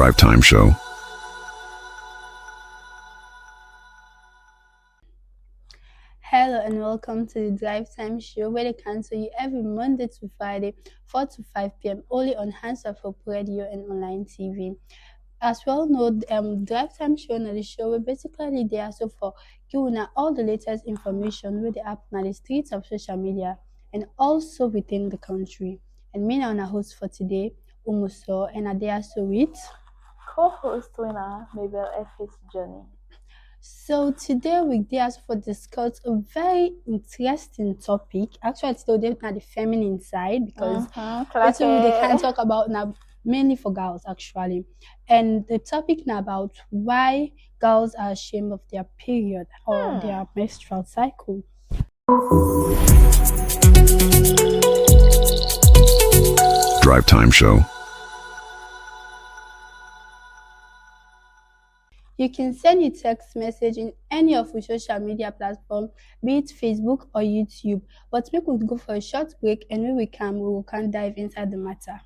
Drive Time Show. Hello and welcome to the Drive Time Show, where they cancel you every Monday to Friday, 4 to 5 p.m. only on Hands of Hope Radio and online TV. As well know, Drive Time Show na the show where basically they are so for giving all the latest information where they happen on the streets of social media and also within the country. And me now na host for today, Umuso, and they are so with co-host winner Mabel F.'s journey. So today we dare for discuss a very interesting topic. Actually, today we're the feminine side because that's what they can talk about now, mainly for girls actually. And the topic now about why girls are ashamed of their period or their menstrual cycle. Drive Time Show. You can send your text message in any of our social media platforms, be it Facebook or YouTube. But we could go for a short break, and when we can dive inside the matter.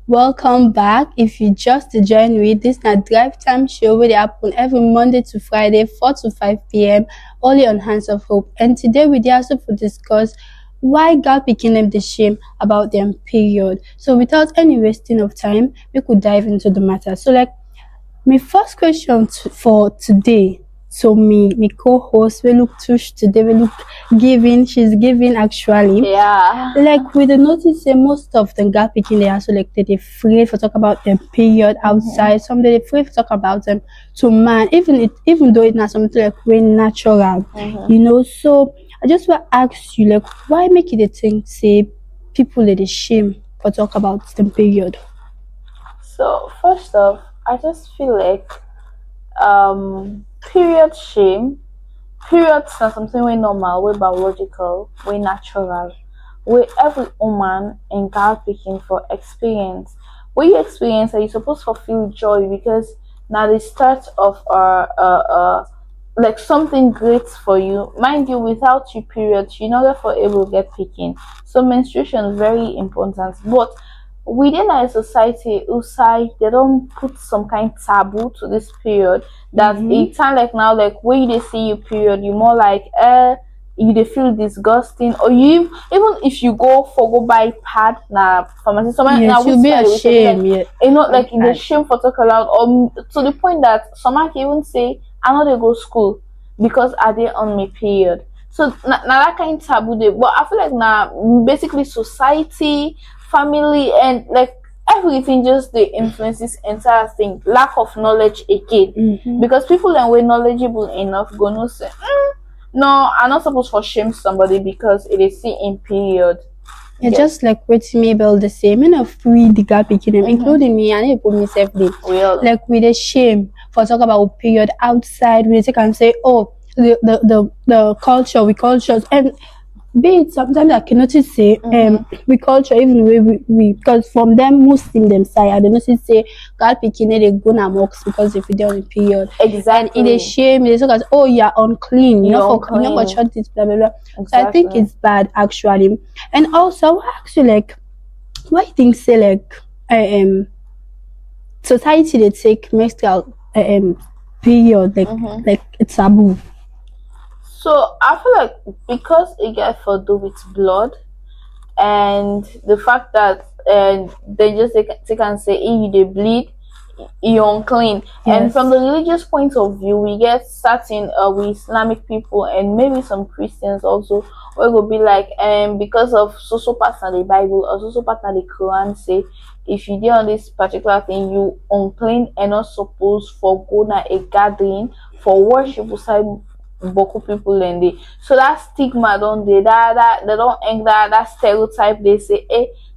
Welcome back. If you just joined me, this is a Drive Time Show where they happen every Monday to Friday, 4 to 5 p.m. only on Hands of Hope. And today we also to discuss why girl picking them the shame about their period. So without any wasting of time, we could dive into the matter. So my first question for today. So me co-host we look tush today, we look giving, she's giving actually. Yeah. We the notice say most of the girl picking they are so they're afraid for talk about their period outside. Some they're afraid to talk about them to man, even though it's not something very natural. So I just want to ask you why make it a thing say people they shame for talk about the period? So first off, I just feel like period shame. Periods are something way normal, way biological, way natural, way every woman and girl picking for experience. When you experience it, you're supposed to feel joy because now the start of something great for you. Mind you, without your period, you're not therefore able to get picking. So menstruation is very important. But within our society outside they don't put some kind of taboo to this period that it sound like now when they see you period you more you they feel disgusting or you even if you go buy pad na pharmacy someone you'll be ashamed in the shame for talk aloud or to the point that someone can even say I know they go school because are they on my period. So now that kind of taboo but I feel like now basically society, family and everything just the influences entire thing. Lack of knowledge again. Because people that were knowledgeable enough gonna say no, I'm not supposed to shame somebody because it is see in period. Yeah, yes. Just like with Mabel the same, free the girl picking them, including me, and I put myself there. With the shame for talk about period outside, we can say, oh, the culture, we cultures and be it sometimes I can notice say we culture even we because from them Muslim them side I notice say girl picking they go na mosque because if you don't on the period. Exactly. And it is shame, they say oh you're unclean, you're not for church this blah blah blah. Exactly. So I think it's bad actually. And also actually why you think say society they take menstrual period like it's taboo. So I feel like because it gets for do with blood and the fact that they just they can say if you bleed you're unclean. Yes. And from the religious point of view we get certain with Islamic people and maybe some Christians also where it will be like because of so part of the Bible or so part of the Quran say if you do on this particular thing you unclean and not supposed for go na a gathering for worship beside Boku people and they so that stigma don't they that they don't hang that stereotype they say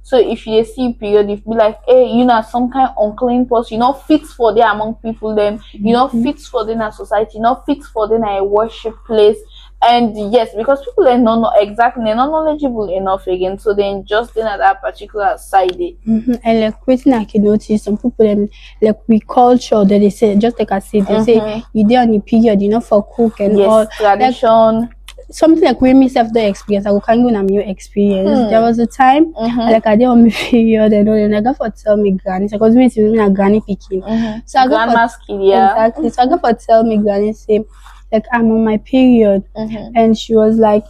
so if you see period if be like you know some kind of unclean person you not fit for them among people them you not fit for them in a society you not fit for them in a worship place And yes, because people are not know exactly, they're not knowledgeable enough again, so then just then at that particular side day. And like waiting, I can notice some people like we culture that they say, just like I said, they say you did on the period, for cook and all. Yes, tradition. Like, something like when myself the experience, I will can go on your experience. There was a time like I did on my period and all, and I got for tell me granny because me to me a granny picking. So I got Grandma's kid, yeah. exactly. So I got for tell me granny say like I'm on my period, and she was like,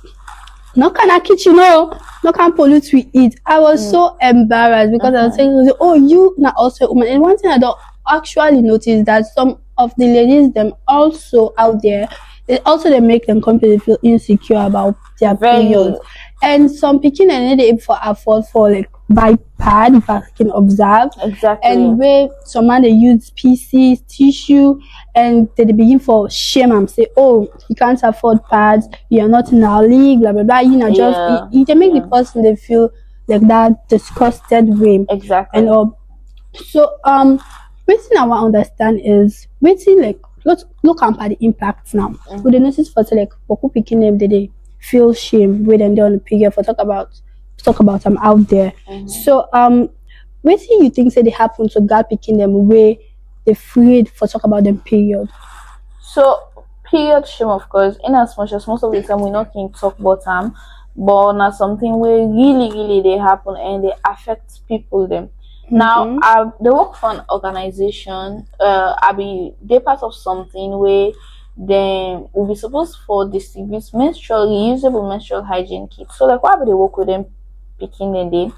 "No can I kitchen, no can pollute we eat." I was so embarrassed because I was saying, "Oh, you not also a woman." And one thing I don't actually notice that some of the ladies them also out there, they make them completely feel insecure about their periods. And some picking and they for afford for like buy pad if I can observe. Exactly. And where some man they use PCs, tissue, and they begin for shame and say, "Oh, you can't afford pads, you're not in our league, blah blah blah." Just you can make the person they feel like that disgusted way. Exactly. And so what thing I want to understand is waiting like let's look at the impacts now. With the notice for like Boku picking them they feel shame when they're on the period for talk about out there. So what do you think say they happen to girl picking them where they afraid for talk about them period? So period shame, of course, in as much as most of the time we not can talk about them, but now something where really they happen and they affect people them. Now, they work for an organization. I be they part of something where then will be supposed for distribute reusable menstrual hygiene kits. So like why would they work with them picking them day?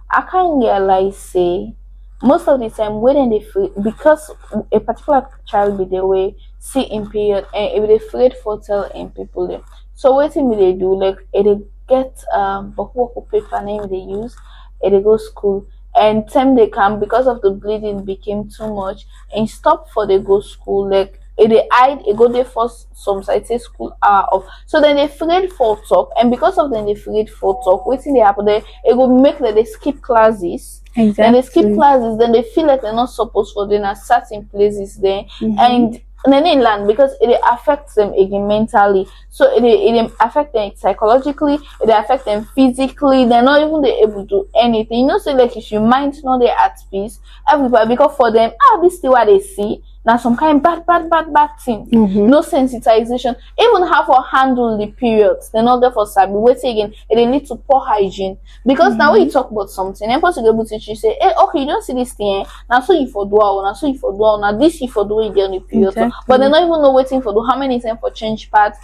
I can't realize say most of the time when they free because a particular child be the way see in period and if they afraid for tell in people them. So what thing they do like they get work paper name they use, they go school. And time they come because of the bleeding became too much and stop for they go school like they hide they go there for some side say school hour off. So then they afraid for talk and because of them they afraid for talk waiting they happen there it will make that they skip classes. Exactly. Then they skip classes then they feel like they're not supposed for them at certain places there and then they learn because it affects them again mentally. So it affects them psychologically, it affects them physically. They're not even able to do anything. So like if your mind not there at peace, everybody because for them, this is what they see. Now some kind of bad thing. No sensitization. Even how to handle the periods. They're not there for sabi. Wait again, they need to poor hygiene. Because now when you talk about something, and person able to teach you say, hey, okay, you don't see this thing. Now so you for do now so you for do now this you for do it on the period. Exactly. But they're not even know waiting for do how many times for change pads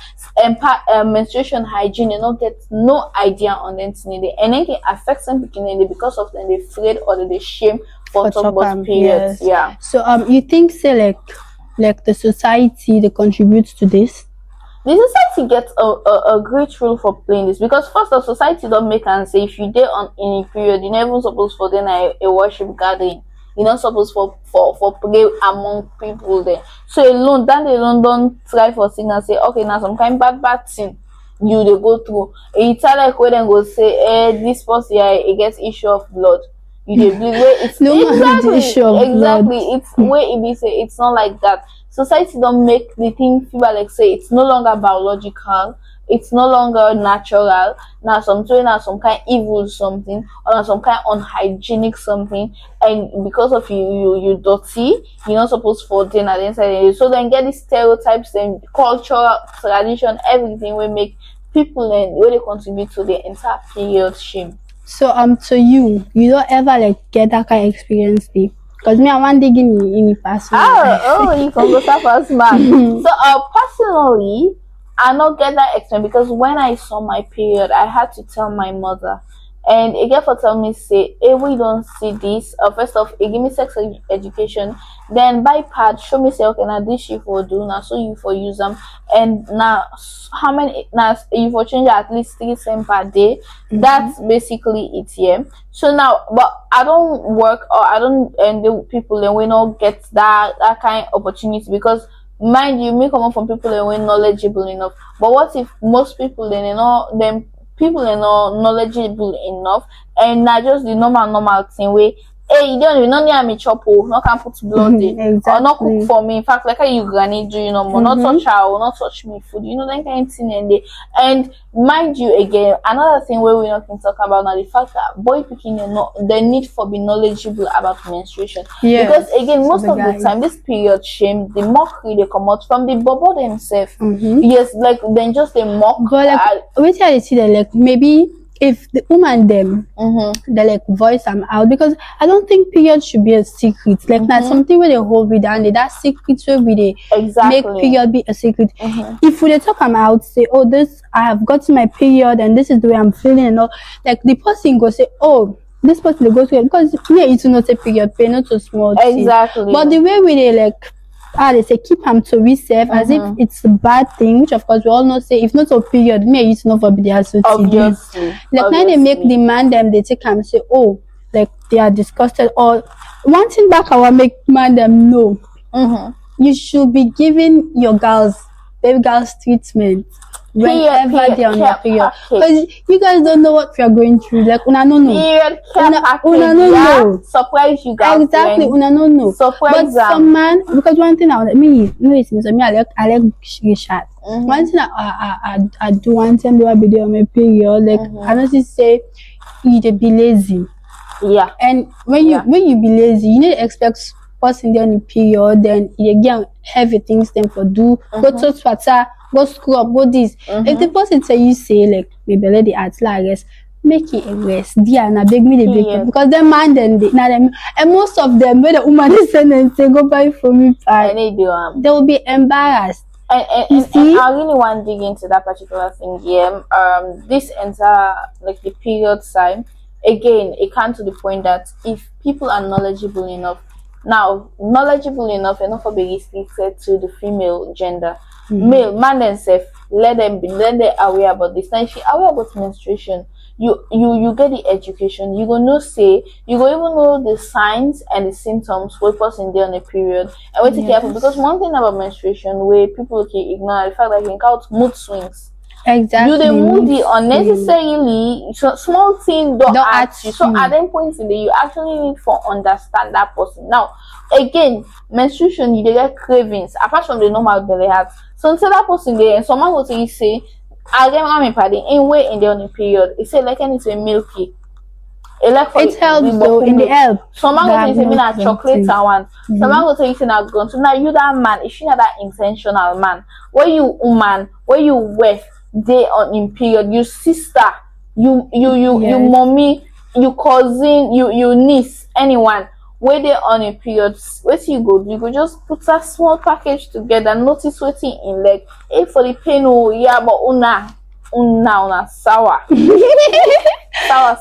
and menstruation hygiene. They don't get no idea on them today. And then it affects them beginning because of them they afraid or they shame for talk about periods. Yes. Yeah. So you think say like the society they contributes to this? The society gets a great role for playing this because first the society don't make and say if you dare on in a period you're not even supposed for then a worship gathering. You're not supposed for pray among people there. So alone don't try for thing and say okay now some kind bad thing you they go through. It's like when they go say this person here it gets issue of blood. You dey bleed where it's no exactly blood. It's where it be say it's not like that. Society don't make the thing feel like say it's no longer biological, it's no longer natural. Now some kind evil something or some kind unhygienic something, and because of you dirty, you're not supposed for dinner inside. So then get these stereotypes and culture, tradition, everything will make people and where they contribute to the entire period shame. So to you don't ever like get that kind of experience there? Because me I want to give me in person. You can go start first man. So personally I not get that experience because when I saw my period I had to tell my mother. And again for tell me say, hey, we don't see this. First off, it give me sex education. Then by pad, show me say okay now this you for do now so you for use them. And now how many now you for change at least 3 cents per day. That's basically it here. So now but I don't work or I don't and the people then we not get that kind of opportunity because mind you me coming from people that we knowledgeable enough. But what if most people then you know them people are not knowledgeable enough and not just the normal thing where hey, you don't know near me chop no can put blood in Exactly. or not cook for me. In fact, like how you granny do, you know, not touch her, not touch me food, you know, that kind of thing. And mind you, again, another thing where we not can talk about now the fact that boy picking the need for be knowledgeable about menstruation. Yes, because again, most of guys. the time this period shame, the mockery they come out from the bubble themselves. Yes, like then just the mock. But like wait till I see that like maybe if the woman them they like voice them out, because I don't think period should be a secret. Like that's something where they hold with and that secret where we they make period be a secret. If we they talk them out, say, oh, this I have gotten my period and this is the way I'm feeling and all, like the person go say, oh, this person they go to it because it's not a period pain, not a small thing. Exactly. But the way we they like they say keep them to reserve as if it's a bad thing, which of course we all know say if not a period, it's not for the obviously. Like now they make the man them they take and say, oh, like they are disgusted or one thing back I will make man them know. You should be giving your baby girls treatment whenever they're on your period, because you guys don't know what we are going through. Like una no know. Una no know. Surprise you guys. Exactly, una no know. Surprise. But some man, because one thing I like Richard. One thing I do one time they will be there on my period. Like I don't say you dey be lazy. Yeah. And when you be lazy, you need to expect person there on the period, then you get heavy things then for do. Go to Twitter, go scrub, go this. If the person tell you say like maybe let the art rest, make it a rest. Diana beg me the big because them man then them and most of them when the woman is send and say go buy for me they will be embarrassed. And I really want to dig into that particular thing here. This entire like the period time, again, it comes to the point that if people are knowledgeable enough enough for being restricted to the female gender, male man themselves, let them aware about this. Now if you're aware about menstruation, you get the education, you gonna say, you go even know the signs and the symptoms where person there on a period and wait to careful, because one thing about menstruation where people can ignore the fact that you can count mood swings. Exactly. You the moody unnecessarily small thing don't ask you. So at them points in the you actually need for understand that person. Now again, menstruation you get cravings apart from the normal belly heart. So until that person there and someone will say I get my party in way in the on period. It say like anything milky. It helps though in the help. Someone will say me na chocolate and one. Someone will say you na gun. So now you that man, if you not that intentional man, where you woman, where you wife, they on in period, you sister, you mommy, you cousin, you niece, anyone where they on a period, what you go do? You go just put a small package together, notice what in like, hey for the pain, oh yeah, but una sour. Sour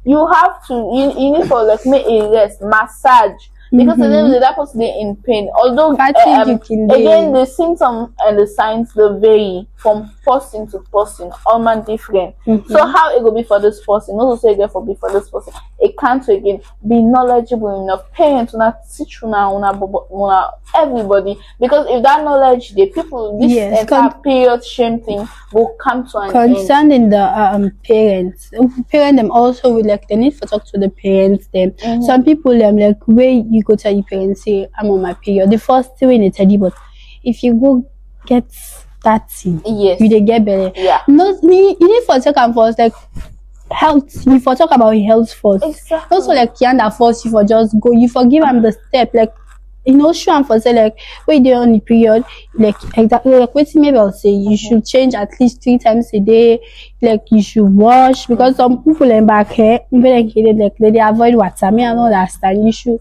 you have to you need for like make a rest, massage. Because then that person they in pain. Although again the symptoms and the signs they vary from person to person, all man different. So how it will be for this person, not to say again for this person. It can't again be knowledgeable enough. Parents una teach una everybody, because if that knowledge the people this entire period shame thing will come to an end. Concerning the parents them also with like they need to talk to the parents them. Some people them like where you go tell your parents say I'm on my period. The first thing they tell you, but if you go get that thing, you they get better. No, you need for second first like health. You for talk about health first. Exactly. Also like you can't force you for just go. You forgive them the step like. Sure and for say like when they're on the period, like exactly like wait maybe I'll say you should change at least 3 times a day, like you should wash, because some people in back here like they avoid water. Me I don't understand. You should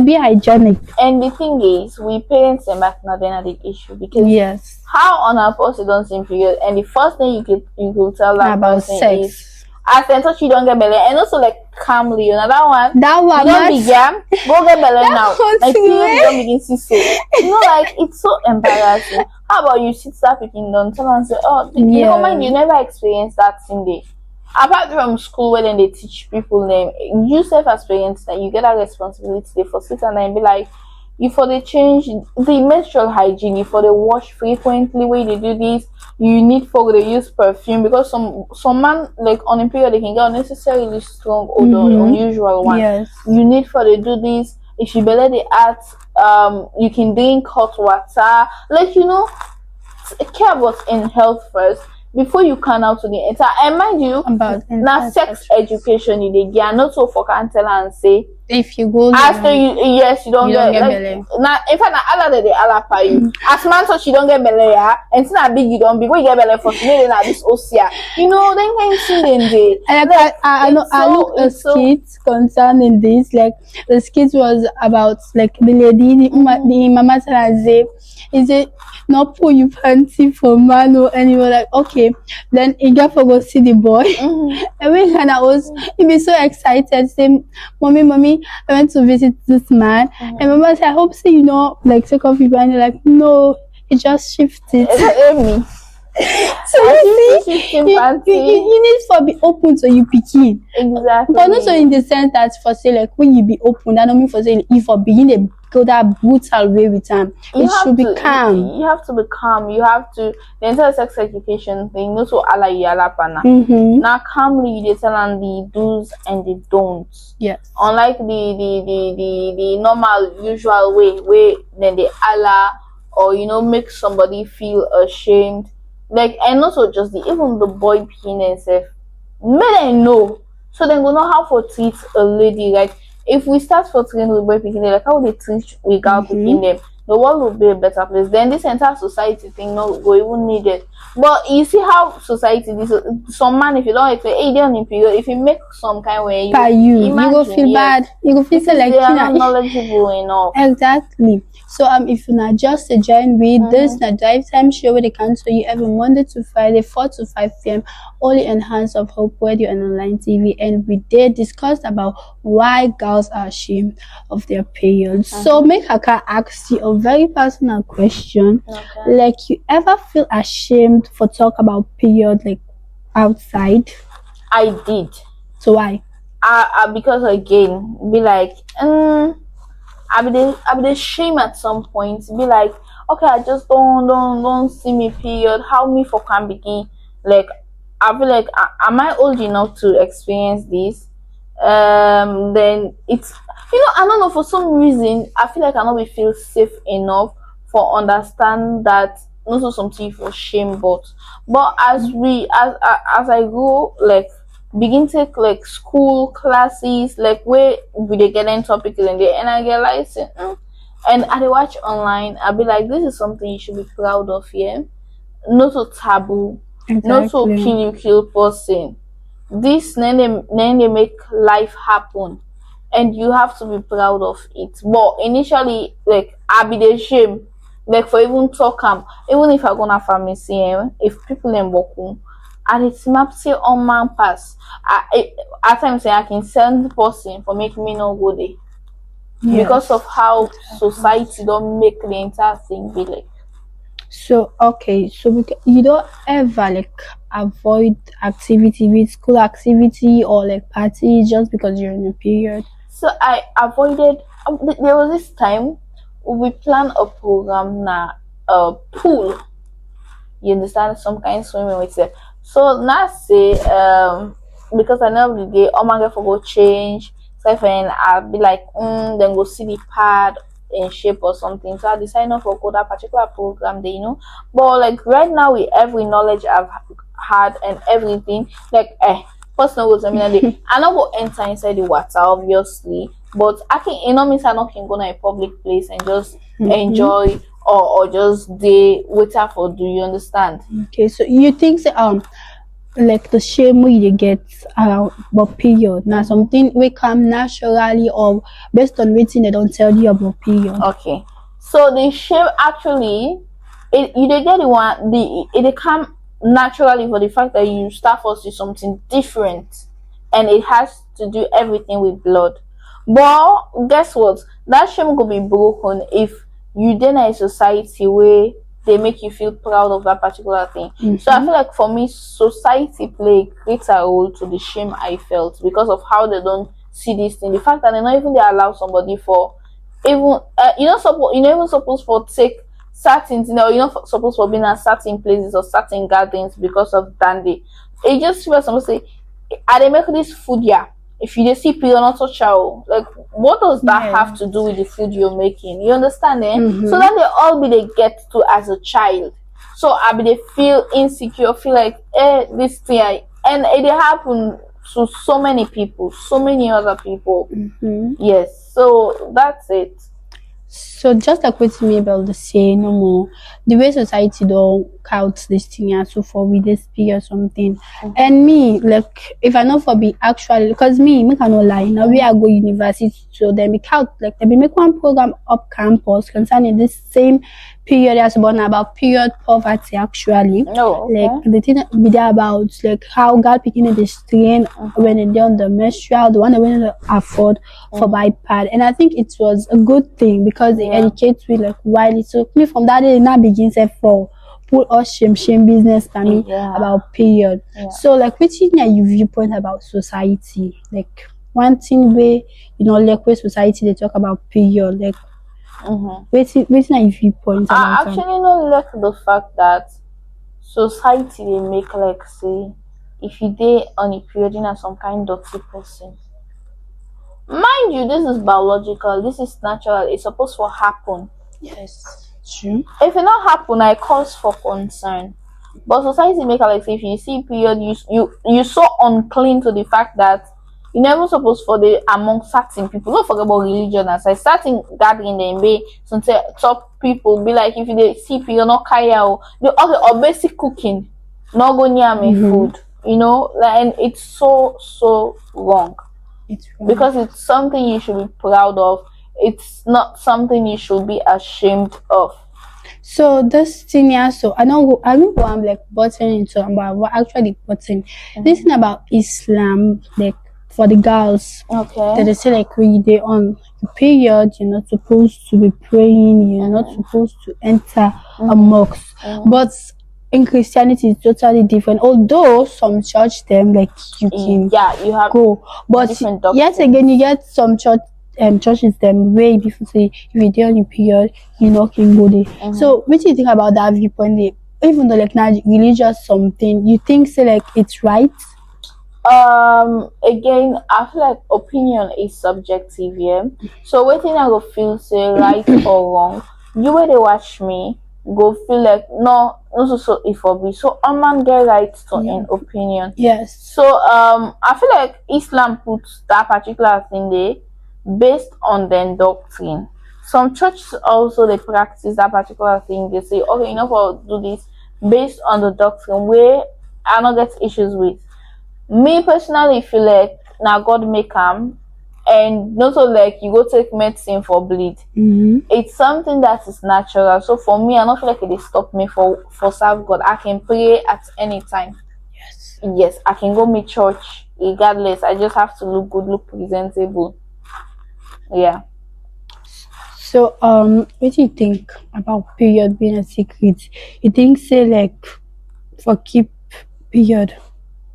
be hygienic. And the thing is, we parents and back now they're not the issue, because how on our person don't seem period, and the first thing you could tell that about person sex. Is as then touch you don't get belly, and also like calmly, you know that one you don't begin go get belly now. Like you don't begin to say, like it's so embarrassing. How about you start picking down, tell and say, oh, never mind, you never experienced that thing day. Apart from school where then they teach people name, you self-experience that you get a responsibility for sit and then be like, you for the change the menstrual hygiene, you for the wash frequently, where they do this, you need folk they use perfume, because some man like on a period they can get unnecessarily strong odor, unusual one. Yes. You need for they do this. If you better the art, you can drink hot water, like care about in health first before you can out to the entire. And mind you, About now sex education you dey get, not so for can tell and say if you go after you you don't get like belly. now in fact na Allah dey Allah pa you as man so she don't get belly, yeah, and it's not big you don't big when you get belly for today na this osia then kind of thing then dey. I know a skit concerning this. Like the skit was about like the lady, the mama said, is it not pull you panty for man or anyone? Like okay, then he got for go see the boy. And when he be so excited, saying, "Mommy, I went to visit this man." And mama said, "I hope so, like take off your panty." Like no, he just shifted. Me. So you see, you need to be open to you picking. Exactly. But not so in the sense that for say like when you be open, that don't mean for say if for begin to go that brutal way with him. It should be calm. You have to be calm. You have to the entire sex education thing. No so ala yala pana. Now calmly you tell them the do's and the don'ts. Yes. Unlike the normal usual way where then the ala or make somebody feel ashamed. Like and also just even the boy penis may they know so they go know how to treat a lady. Like if we start for training with boy picking like how they treat we girl picking them, the world will be a better place. Then this entire society thing no go even need it. But you see how society this some man if you don't expect hey they're on period, if you make some kind way you go feel bad, you go feel like they are not knowledgeable enough. Exactly. So if you not just join with this na drive time show where they come to you every Monday to Friday 4 to 5 p.m. only in Hands of Hope Radio and online TV, and we did discuss about why girls are ashamed of their periods. So make Haka ask you a very personal question. Like you ever feel ashamed for talk about period like outside? I did. So why? Because again be like I be shame at some point. Be like, okay, I just don't see me period. How me for can begin? Like, I feel like, am I old enough to experience this? Then it's I don't know, for some reason I feel like I not feel safe enough for understand that not so something for shame, but as I go like begin take like school classes like where we they get in topic in there and I get like and I watch online I be like this is something you should be proud of here. Not so taboo. Exactly. Not so kill person. This then they make life happen and you have to be proud of it. But initially like I be the shame like for even talk even if I gonna pharmacy if people in Boku and it's map say on man pass. At times I can send the person for make me no go there. Yes. Because of how society don't make the entire thing be like. So okay, so you don't ever like avoid activity with school activity or like party just because you're in a period? So I avoided. There was this time we planned a program na pool. You understand, some kind of swimming with it. So now say because I know the day oh my god for go change. So if I'll be like then go see the pad in shape or something. So I decided not for go that particular program there, But like right now with every knowledge I've had and everything, like personal goals, I not go enter inside the water obviously, but I can means I not can go to a public place and just enjoy or just day waiter for do you understand? Okay, so you think like the shame you get around about period now something we come naturally or based on waiting they don't tell you about period. Okay, so the shame actually you get the one it come naturally for the fact that you start first with something different and it has to do everything with blood. But guess what, that shame could be broken if you then a society where they make you feel proud of that particular thing. So I feel like for me society play a greater role to the shame I felt because of how they don't see this thing, the fact that they not even they allow somebody for even even supposed for take certain, you're not supposed to be in certain places or certain gatherings because of that day. It just feels someone say, "Are they making this food? Yeah. If you see period not touch out, like what does that have to do with the food you're making? You understand, eh? So then they all be they get to as a child. So I be they feel insecure, feel like this thing, and it happen to so many people, so many other people. Yes, so that's it. So just like what Mabel the say no more, the way society don't count this thing as so for with this pay or something. And me, like if I know for be actually because me cannot lie, now we are go university so then we count like they be make one program up campus concerning this same period as born about period poverty actually. Like the thing be there about like how God picking the strain when they on the menstrual, the one that when afford for buy pad. And I think it was a good thing because they educate we like widely. So me from that day now begins for put us shame business I mean about period. So like which thing you viewpoint about society? Like one thing where like where society they talk about period, like waiting if you point I actually don't like the fact that society they make like say if you dey on a period in some kind dirty person. Mind you, this is biological, this is natural, it's supposed to happen. Yes, true. If it not happen, I cause for concern. But society make like say if you see period, you so unclean to the fact that you never supposed for the among certain people. Don't forget about religion as I certain gathering them be some top people be like if they see period not carry out the other or basic cooking, not go near me food. Like, and it's so wrong. It's wrong. Because it's something you should be proud of. It's not something you should be ashamed of. So this thing yeah, so I don't go I'm like button into about what actually button. This thing about Islam, like for the girls. That they say like when they on the period, you're not supposed to be praying, you're not supposed to enter a mosque. But in Christianity it's totally different. Although some church them like you can you have go. But yet again you get some churches them way differently. If you're there on your period, you can go there. So what do you think about that viewpoint? Even though like not religious something, you think say like it's right? Again, I feel like opinion is subjective, yeah. So what thing I go feel say right or wrong, you where they watch me go feel like no so if I be so a man get right to an opinion. Yes. So I feel like Islam puts that particular thing there based on their doctrine. Some churches also they practice that particular thing. They say, okay, for do this based on the doctrine where I don't get issues with. Me personally feel like now God make them and not so like you go take medicine for bleed. It's something that is natural. So for me, I don't feel like it stop me for serve God. I can pray at any time. Yes, I can go meet church regardless. I just have to look good, look presentable. Yeah. So what do you think about period being a secret? You think say like for keep period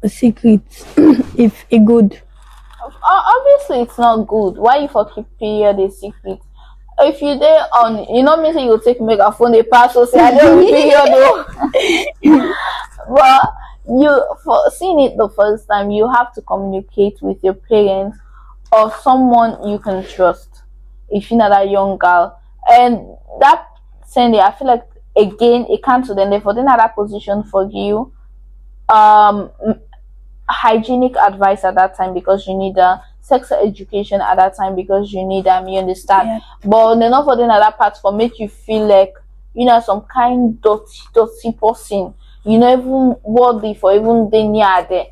a secret if a good? Obviously it's not good. Why you for keep period a secret? If you there on me say you take megaphone they pass so say I don't period though. But you for seeing it the first time you have to communicate with your parents or someone you can trust if you're not a young girl. And that Sunday I feel like again it can't to them therefore they're not that position for you hygienic advice at that time because you need sex education at that time because you need you understand. But they're not for the other part for make you feel like some kind dirty person, even worthy for even the near there.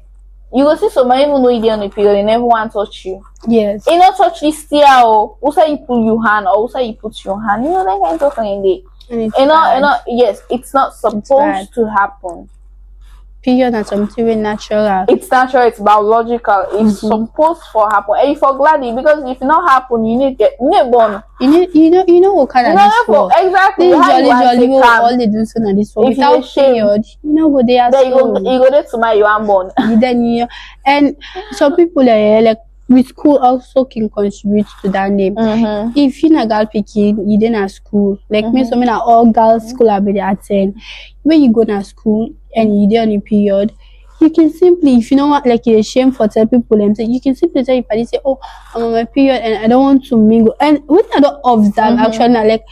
You go see somebody even though you're on the period, they never want to touch you. Yes. You not touch this still or also you pull your hand or also you put your hand. That kind of thing. Yes, it's not supposed to happen. Period is something very natural. It's natural, it's biological, it's supposed to happen. And you for gladly because if it not happen, you need born. You know what kind of this work. Exactly. This jolly all they do so na this work. Without period, go there. Then you go there to my you are born. Then and some people like with school also can contribute to that name. If you na girl picking, you didn't at school. Like me, so many all girls school I be attend. When you go to school and you did on a period, you can simply, if you know what, like you're ashamed for tell people them, say you can simply tell your party say, oh, I'm on my period and I don't want to mingle. And what I don't observe actually, now, like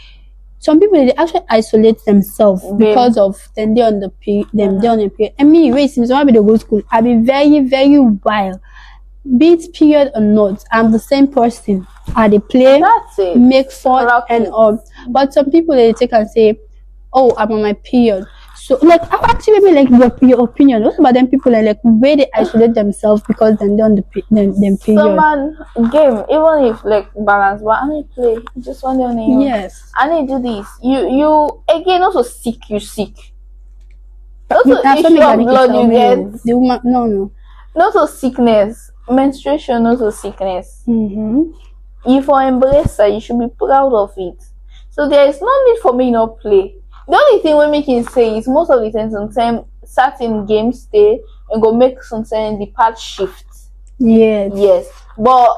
some people they actually isolate themselves because of then they on the period, they on the period. I mean, wait, since I be the go school, I be very, very wild. Be it period or not, I'm the same person. I they play, make fun and all. But some people they take and say, oh, I'm on my period. So like I actually maybe like your opinion. What about them people like where they isolate themselves because then they're on the them period. Someone game, even if like balance, but I need play. Just one day on you. Yes. I need do this. You again also sick. You sick. Also issue of blood you get. No. Not so sickness. Menstruation, also sickness. If you embrace that, you should be proud of it. So there is no need for me not play. The only thing we make him say is most of the time sometimes certain games stay and go make sometimes the part shift. Yes. But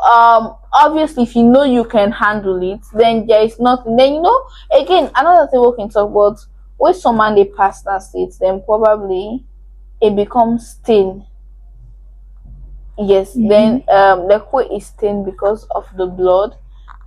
obviously if you know you can handle it, then there is nothing. Then you know again another thing we can talk about when someone they pass that state, then probably it becomes stain. Yes, then the quote is stained because of the blood,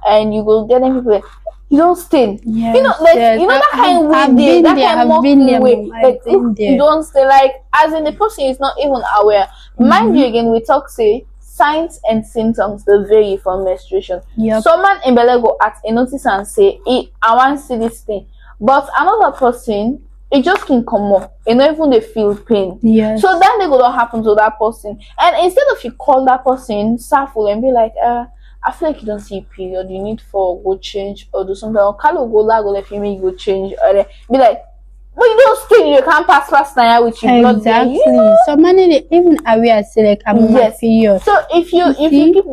and you will get them people like, you don't stain. Yes, you know, like you know that kind of way, that kind of mocking way. Like you don't stay like as in the person is not even aware. Mind you, again, we talk say signs and symptoms they vary from menstruation. Someone in Bele go at a notice and say, hey, I want to see this thing, but another person it just can come up and not even they feel pain. So then they go to happen to that person. And instead of you call that person sorrowful and be like, I feel like you don't see a period, you need for go change or do something, or Carlo go lag or if you make go change, or be like, but you don't stay, you can't pass now with your blood. Exactly. So many even aware say like I'm on my period. So if you keep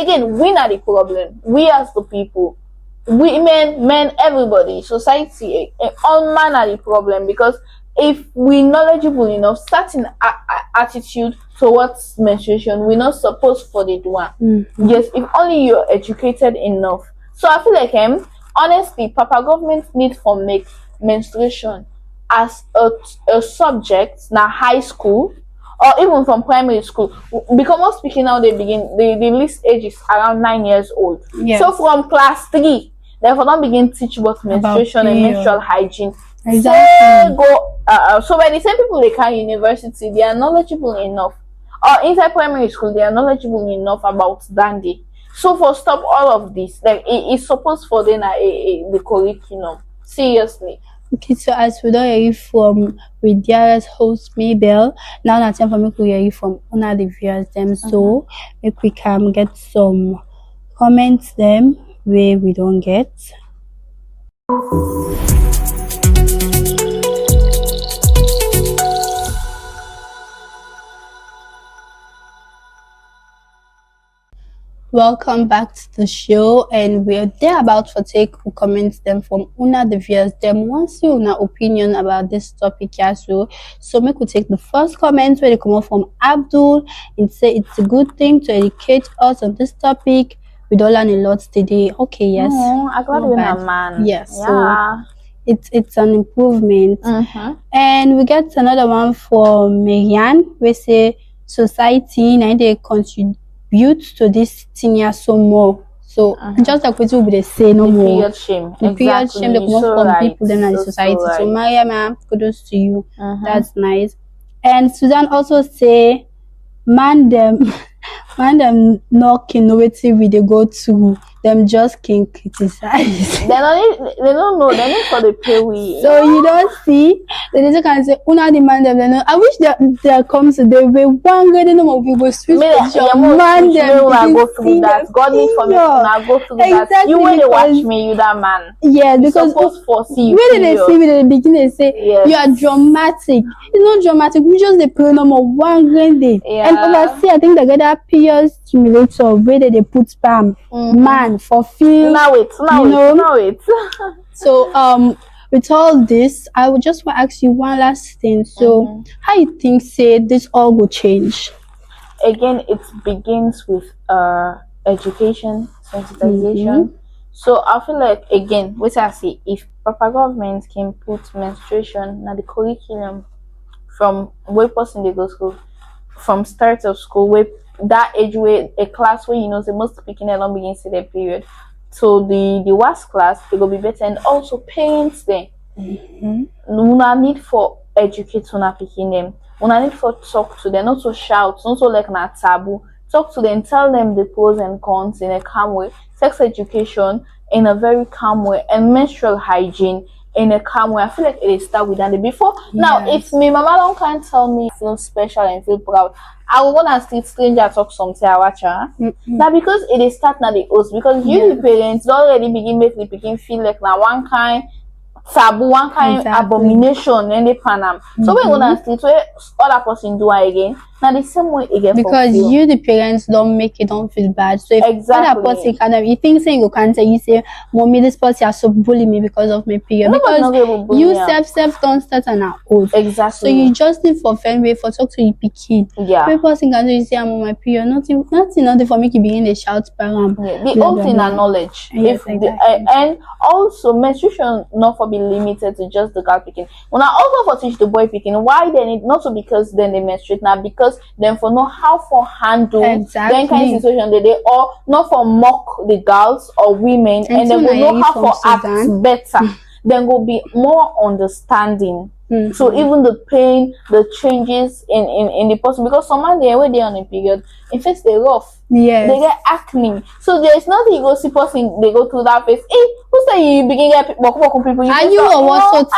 again, we are the problem. We as the people. Women, men, everybody, society, all man are the problem, because if we knowledgeable enough, certain attitude towards menstruation, we're not supposed for the one. Yes, if only you're educated enough. So I feel like honestly, Papa government need for make menstruation as a subject now high school or even from primary school, because most speaking now they least age is around 9 years old. So from class 3 therefore don't begin teach about menstruation and menstrual hygiene. So go so by the same people they can university, they are knowledgeable enough, or inside primary school they are knowledgeable enough about dandy. So for stop all of this, like it's supposed for them the curriculum. Seriously. Okay, so as we don't hear from with dearest host Mabel, now that's time for me to hear from one the viewers them. So if we can get some comments them where we don't get. Welcome back to the show, and we're there about to take comments them from una the viewers them. Once you una opinion about this topic, yeah, so make we take the first comment where they come up from Abdul and say it's a good thing to educate us on this topic. We don't learn a lot today. Okay, yes. I glad we're a man. Yes, yeah. So it's an improvement. And we get another one from Marianne. We say society now they contribute to this thing here so more. So just like what we say no more. Period shame. The period shame they come up from people then in the society. So Maria, ma'am, kudos to you. That's nice. And Susan also say man them knocking innovative we they go to them just can criticize. They don't know. They need for the pay we. So you don't see. They just can say, "Una demand them." They know. I wish there comes a day where one day no more people switch. Man them. Go through that. God need for me to go through that. You when they watch me, you that man. Yeah, because supposed for see you. When they see me at the beginning, they say you are dramatic. It's not dramatic. We just the play no more one grand day. And oversee, I think they get that period stimulator where they put spam man for feel. Now wait. So with all this, I would just want to ask you one last thing. So how you think say this all will change? again, it begins with education, sensitization. So I feel like, again, what I say, if proper government can put menstruation na the curriculum from where person they go school, from start of school, where that age, where a class where the most picking along begins to their period, so the worst class it will be better. And also parents then una need for educate una picking them, una need for talk to them, not to shout, not to like na taboo. Talk to them, tell them the pros and cons in a calm way, sex education in a very calm way, and menstrual hygiene in a calm way. I feel like it is start with that before. Yes. Now, if me mama don't can tell me feel special and feel proud, I will wanna see stranger talk something I watch her. Now because it is start now the host, because you the parents already begin make the begin feel like now one kind taboo, one kind abomination in the panam. So we're gonna see where other person do it again. Now the same way again. Because you the parents don't make it don't feel bad. So if other person kind of you think saying you can't say, you say, mommy, this person has so bully me because of my period. Because you self don't start on our own. Exactly. So you just need for friend way for talk to your pikin. Yeah. Every person can do you say I'm on my period. Nothing for make you begin the shout param. Yeah. The whole thing are knowledge. Yes, exactly. And also menstruation not for be limited to just the girl picking. When I also for teach the boy picking, why they need not to because then they menstruate now, because then for know how for handle then kind of situation they or not for mock the girls or women, and then will know how for act better. Then will be more understanding. So even the pain, the changes in the person, because someone they when they on a period, in fact they rough. Yes. They get acne. So there's nothing you go see person they go through that phase. Hey, who say you begin get people? Are you also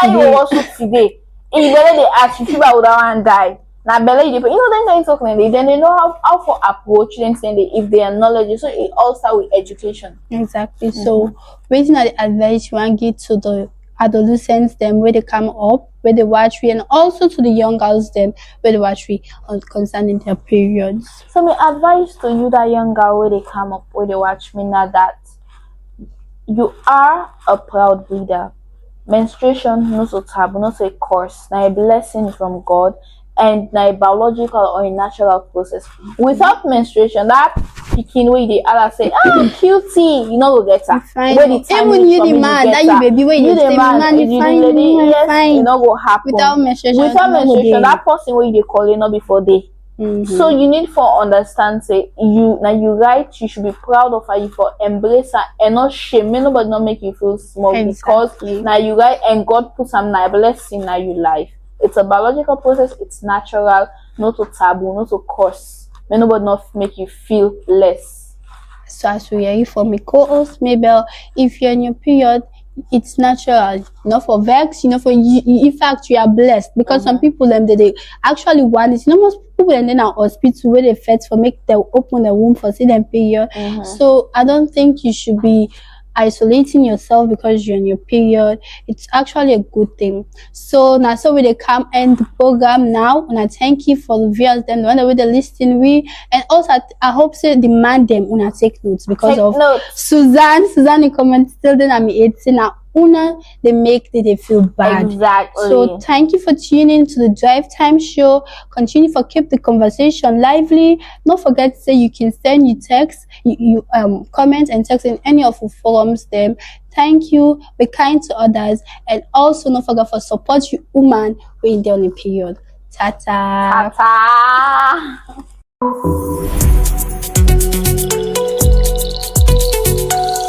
today? If they ask you, people would want die. Now, Bella, then they talk then they know how to approach them, saying if they are knowledge. So it all starts with education. Exactly. So waiting at the advice you want to give to the adolescents them where they come up, where they watch we, and also to the young girls them where they watch we on concerning their periods. So my advice to you, that young girl where they come up, where they watch me, now that you are a proud breeder. Menstruation not so taboo, not so a curse, now a blessing from God, and now a biological or a natural process. Without menstruation, that picking way the other say, cutie, you know, get her. Even you the man that you baby where you the man, you fine, you know go happen. Without menstruation, that person where they call it not before day. So you need for understand say you now you right, you should be proud of her, you for embrace her and not shame. May nobody not make you feel small because now you right and God put some blessing now you life. It's a biological process, it's natural, not to taboo, not to curse. May nobody not make you feel less. So as we are here for my co-host Mabel, if you're in your period, it's natural, not for vex, for you, in fact you are blessed, because some people they actually want it. Most people and then are hospital where they fed for make them open the womb for see them period. So I don't think you should be isolating yourself because you're in your period. It's actually a good thing. So now so we come end the program now, and I thank you for the viewers them the one that they listening we, and also I hope say demand them una take notes because Suzanne in comments still then I'm 18 now una they make they feel bad. Exactly. So thank you for tuning in to the Drive Time show. Continue for keep the conversation lively. Don't forget to say you can send you text, you comment and text in any of the forums them. Thank you, be kind to others, and also don't forget for support you woman when they're on a period. Ta-ta. Ta-ta.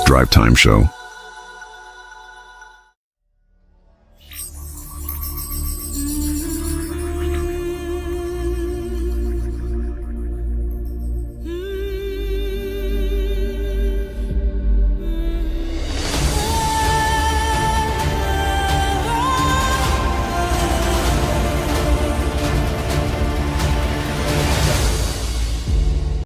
Drive Time Show.